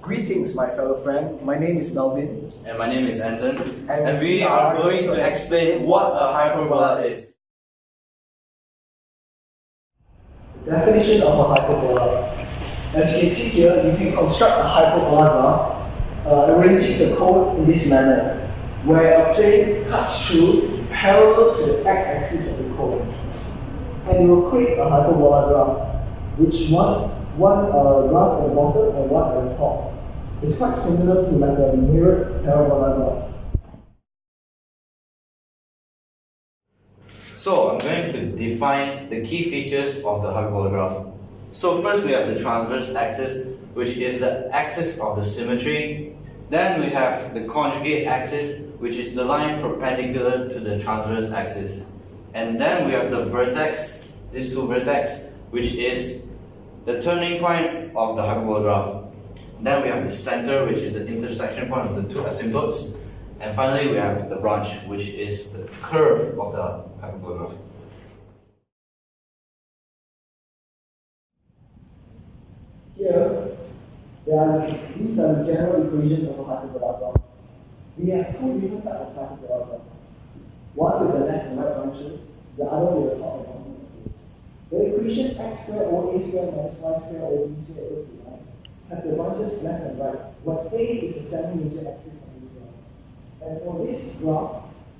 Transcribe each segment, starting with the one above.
Greetings, my fellow friend. My name is Melvin. And my name is Anson. And we are going to explain what a hyperbola is. Definition of a hyperbola. As you can see here, you can construct a hyperbola graph, arranging the code in this manner, where a plane cuts through parallel to the x-axis of the code. And you will create a hyperbola graph, which one graph at the bottom and one at the top. It's quite similar to like a mirrored parabola graph. So I'm going to define the key features of the hyperbola graph. So first we have the transverse axis, which is the axis of the symmetry. Then we have the conjugate axis, which is the line perpendicular to the transverse axis. And then we have the vertex, these two vertex, which is the turning point of the hyperbola graph. Then we have the center, which is the intersection point of the two asymptotes. And finally, we have the branch, which is the curve of the hyperbola graph. Here, these are the general equations of a hyperbola graph. We have two different types of hyperbola graph. One with the left and right branches, the other with the top and bottom branches. The equation x squared over a squared minus y squared over b squared equals to 9 have the branches left and right, where a is the semi-major axis of this graph. And for this graph,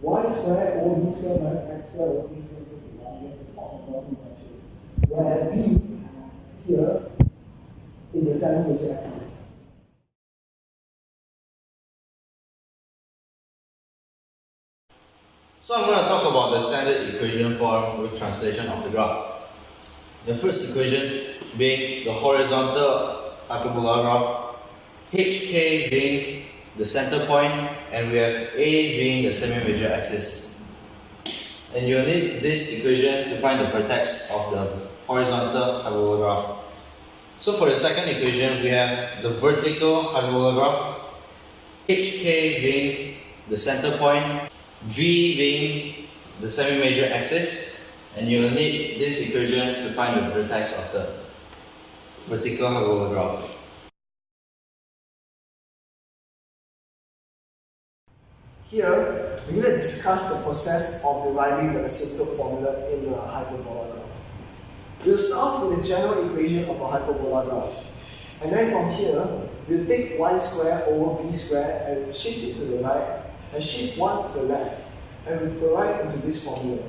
y squared over b squared minus x squared over b squared equals to 1, we have the top and bottom branches, where b here is the semi-major axis. So I'm going to talk about the standard equation form with translation of the graph. The first equation being the horizontal hyperbola graph, HK being the center point, and we have A being the semi-major axis. And you'll need this equation to find the vertex of the horizontal hyperbola graph. So for the second equation, we have the vertical hyperbola graph, HK being the center point, V being the semi-major axis, and you will need this equation to find the vertex of the vertical hyperbola graph. Here, we're going to discuss the process of deriving the asymptote formula in the hyperbola graph. We'll start with the general equation of a hyperbola graph. And then from here, we'll take y squared over b squared and shift it to the right, and shift 1 to the left, and we'll derive into this formula.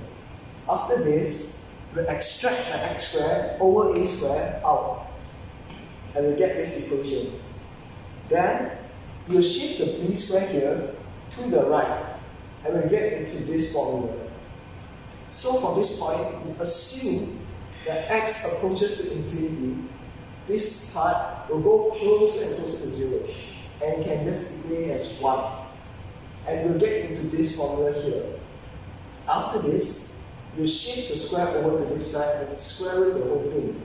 After this, we'll extract the x squared over a squared out, and we'll get this equation. Then, we'll shift the b squared here to the right, and we'll get into this formula. So from this point, we assume that x approaches to infinity. This part will go closer and closer to 0, and can just equate as 1. And we'll get into this formula here. After this, we'll shift the square over to this side and square root the whole thing.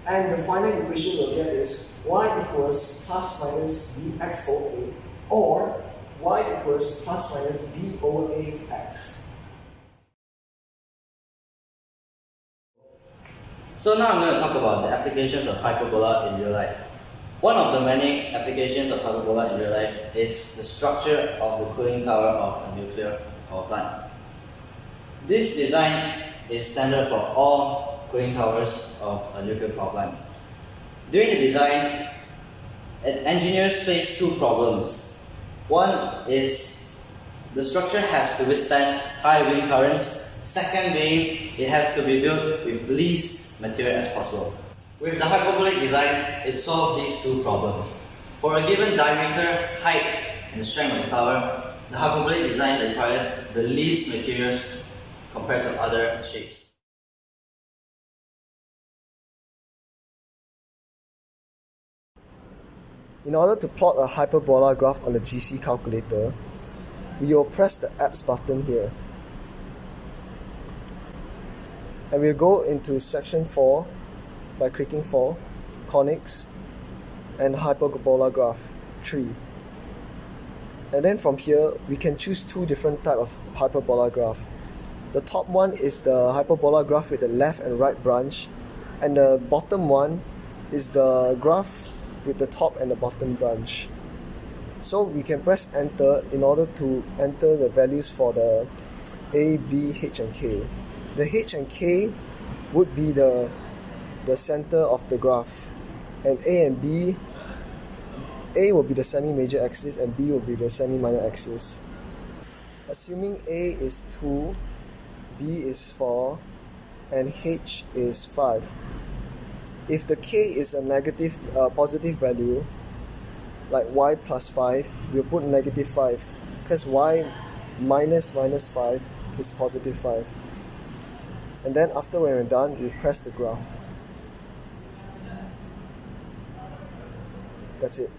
And the final equation we'll get is y equals plus minus bx over a, or y equals plus minus b over ax. So now I'm going to talk about the applications of hyperbola in real life. One of the many applications of hyperbola in real life is the structure of the cooling tower of a nuclear power plant. This design is standard for all cooling towers of a nuclear power plant. During the design, engineers face two problems. One is the structure has to withstand high wind currents. Second being, it has to be built with least material as possible. With the hyperbolic design, it solves these two problems. For a given diameter, height, and the strength of the tower, the hyperbolic design requires the least materials compared to other shapes. In order to plot a hyperbola graph on the GC calculator, we will press the apps button here. And we'll go into section 4 by clicking 4, conics, and hyperbola graph 3. And then from here, we can choose two different types of hyperbola graph. The top one is the hyperbola graph with the left and right branch, and the bottom one is the graph with the top and the bottom branch. So we can press enter in order to enter the values for the A, B, H and K. The H and K would be the center of the graph, and A and B, A will be the semi-major axis and B will be the semi-minor axis. Assuming A is 2, B is 4 and H is 5. If the K is a positive value, like y plus 5, we'll put negative 5, because y minus 5 is positive 5. And then after we're done, we press the graph. That's it.